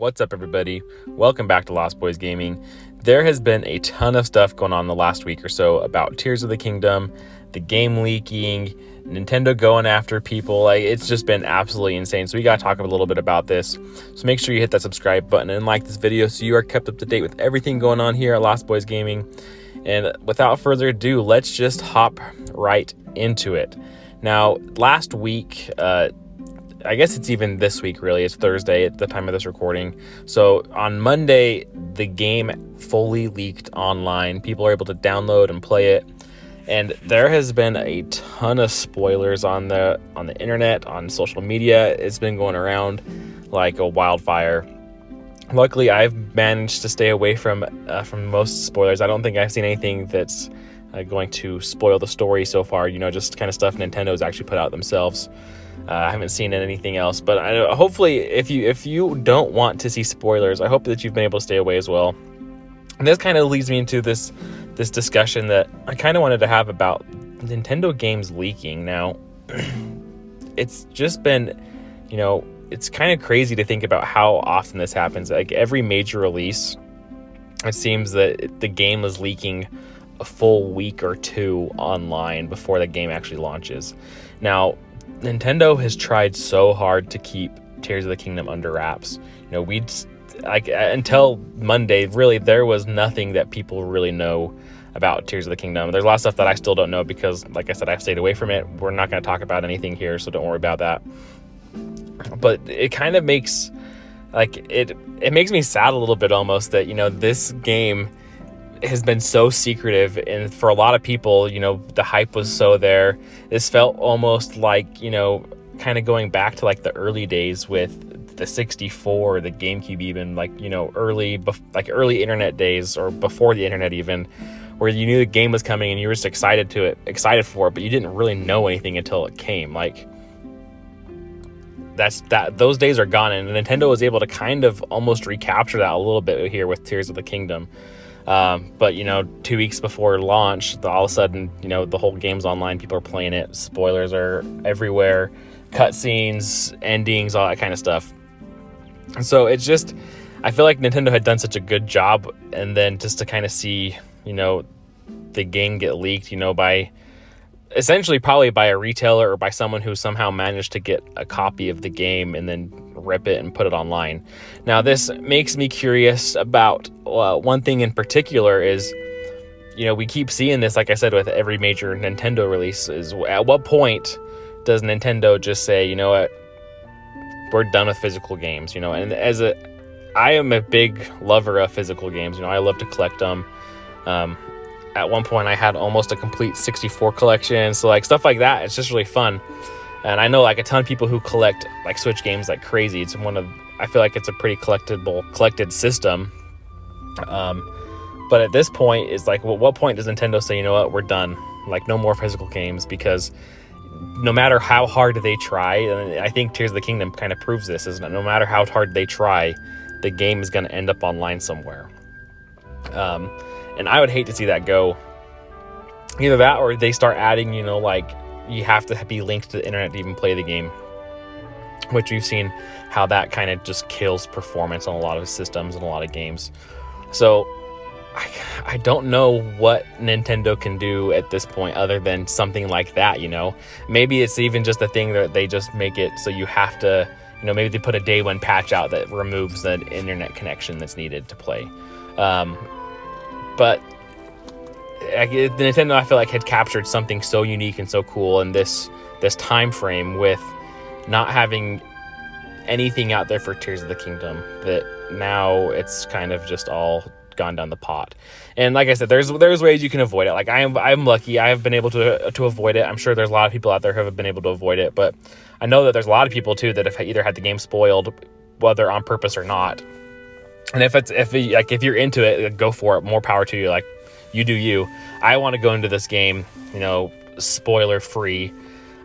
What's up, everybody? Welcome back to Lost Boys Gaming. There has been a ton of stuff going on the last week or so about Tears of the Kingdom, the game leaking, Nintendo going after people. It's just been absolutely insane. So we got to talk a little bit about this. So make sure you hit that subscribe button and like this video so you are kept up to date with everything going on here at Lost Boys Gaming. And without further ado, let's just hop right into it. Now, last week, I guess it's even this week, really. It's Thursday at the time of this recording. So on Monday, the game fully leaked online. People are able to download and play it. And there has been a ton of spoilers on the internet, on social media. It's been going around like a wildfire. Luckily, I've managed to stay away from most spoilers. I don't think I've seen anything that's going to spoil the story so far. Just kind of stuff Nintendo's actually put out themselves. I haven't seen anything else, but hopefully, if you don't want to see spoilers, I hope that you've been able to stay away as well. And this kind of leads me into this discussion that I kind of wanted to have about Nintendo games leaking. Now, it's just been, it's kind of crazy to think about how often this happens. Like every major release, it seems that the game is leaking a full week or two online before the game actually launches. Now, Nintendo has tried so hard to keep Tears of the Kingdom under wraps. Until Monday, really, there was nothing that people really know about Tears of the Kingdom. There's a lot of stuff that I still don't know because, like I said, I've stayed away from it. We're not going to talk about anything here, so don't worry about that. But it kind of makes, it makes me sad a little bit almost that, this game has been so secretive, and for a lot of people, the hype was so there. This felt almost like, kind of going back to like the early days with the 64, the GameCube, even early internet days, or before the internet even, where you knew the game was coming and you were just excited for it, but you didn't really know anything until it came. Those days are gone, and Nintendo was able to kind of almost recapture that a little bit here with Tears of the Kingdom. But 2 weeks before launch, all of a sudden, the whole game's online, people are playing it, spoilers are everywhere, cutscenes, endings, all that kind of stuff. And so it's just, I feel like Nintendo had done such a good job, and then just to kind of see, the game get leaked, by essentially probably by a retailer or by someone who somehow managed to get a copy of the game and then rip it and put it online. Now, this makes me curious about one thing in particular is, we keep seeing this, like I said, with every major Nintendo release, is at what point does Nintendo just say, you know what, we're done with physical games, and I am a big lover of physical games. I love to collect them. At one point I had almost a complete 64 collection, so stuff like that, it's just really fun. And I know a ton of people who collect Switch games like crazy. I feel like it's a pretty collected system. But at this point, it's what point does Nintendo say, you know what, we're done, no more physical games? Because no matter how hard they try, and I think Tears of the Kingdom kind of proves this, is no matter how hard they try, the game is going to end up online somewhere. And I would hate to see that go. Either that, or they start adding, you have to be linked to the internet to even play the game, which we've seen how that kind of just kills performance on a lot of systems and a lot of games. So I don't know what Nintendo can do at this point other than something like that. Maybe it's even just a thing that they just make it so you have to, maybe they put a day one patch out that removes the internet connection that's needed to play. But Nintendo, I feel like, had captured something so unique and so cool in this time frame with not having anything out there for Tears of the Kingdom, that now it's kind of just all gone down the pot. And like I said, there's ways you can avoid it. I'm lucky, I have been able to avoid it. I'm sure there's a lot of people out there who have been able to avoid it, but I know that there's a lot of people too that have either had the game spoiled, whether on purpose or not. And if you're into it, go for it. More power to you. You do you. I want to go into this game, spoiler free.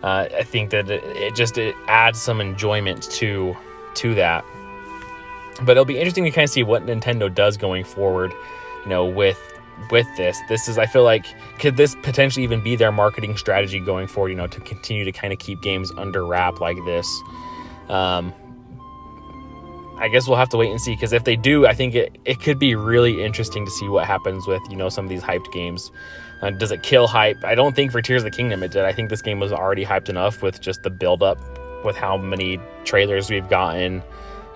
I think that it adds some enjoyment to that. But it'll be interesting to kind of see what Nintendo does going forward, with this. This is, I feel like, could this potentially even be their marketing strategy going forward? To continue to kind of keep games under wrap like this. I guess we'll have to wait and see, because if they do, I think it could be really interesting to see what happens with, some of these hyped games. Does it kill hype? I don't think for Tears of the Kingdom it did. I think this game was already hyped enough with just the build-up, with how many trailers we've gotten,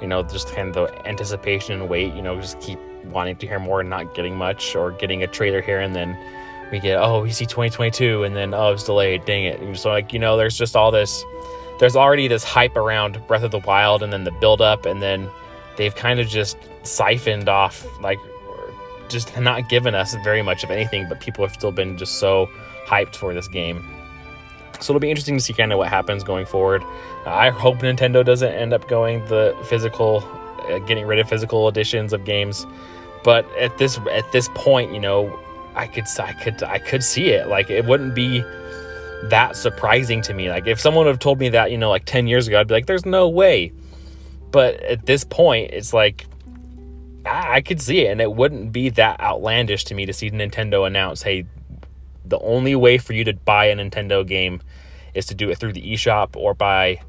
just kind of the anticipation and wait, just keep wanting to hear more and not getting much, or getting a trailer here and then we get, we see 2022, and then, it's delayed, dang it. And so, there's just all this, there's already this hype around Breath of the Wild, and then the build-up, and then they've kind of just siphoned off, just not given us very much of anything, but people have still been just so hyped for this game. So it'll be interesting to see kind of what happens going forward. I hope Nintendo doesn't end up going the physical, getting rid of physical editions of games. But at this point, I could see it. It wouldn't be that surprising to me. If someone would have told me that, 10 years ago, I'd be like, there's no way. But at this point, it's I could see it, and it wouldn't be that outlandish to me to see Nintendo announce, hey, the only way for you to buy a Nintendo game is to do it through the eShop, or buy,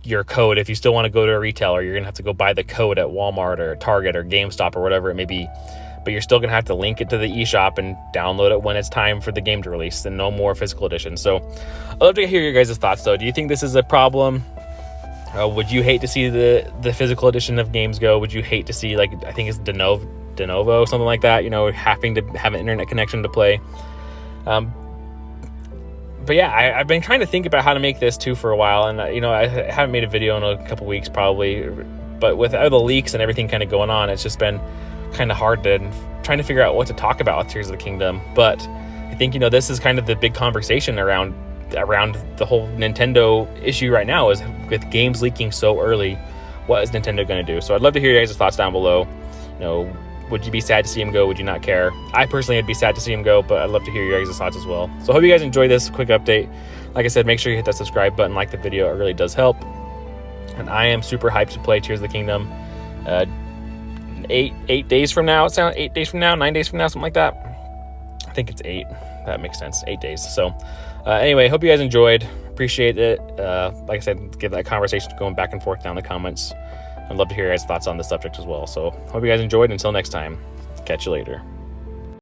your code. If you still want to go to a retailer, you're going to have to go buy the code at Walmart or Target or GameStop or whatever it may be. But you're still going to have to link it to the eShop and download it when it's time for the game to release, and no more physical edition. So I'd love to hear your guys' thoughts, though. Do you think this is a problem? Would you hate to see the physical edition of games go? Would you hate to see, I think it's de novo, something like that, having to have an internet connection to play? But yeah, I've been trying to think about how to make this too for a while, and I haven't made a video in a couple weeks probably, but with all the leaks and everything kind of going on, it's just been kind of hard trying to figure out what to talk about with Tears of the Kingdom. But I think this is kind of the big conversation around the whole Nintendo issue right now, is with games leaking so early, what is Nintendo going to do? So I'd love to hear your guys' thoughts down below. Would you be sad to see him go? Would you not care? I personally would be sad to see him go, but I'd love to hear your guys' thoughts as well. So I hope you guys enjoyed this quick update. Like I said, make sure you hit that subscribe button, like the video. It really does help. And I am super hyped to play Tears of the Kingdom. 8 days from now, 8 days from now, 9 days from now, something like that. I think it's 8. That makes sense. 8 days. So anyway, hope you guys enjoyed. Appreciate it. Like I said, give that conversation going back and forth down in the comments. I'd love to hear your guys' thoughts on the subject as well. So hope you guys enjoyed. Until next time, catch you later.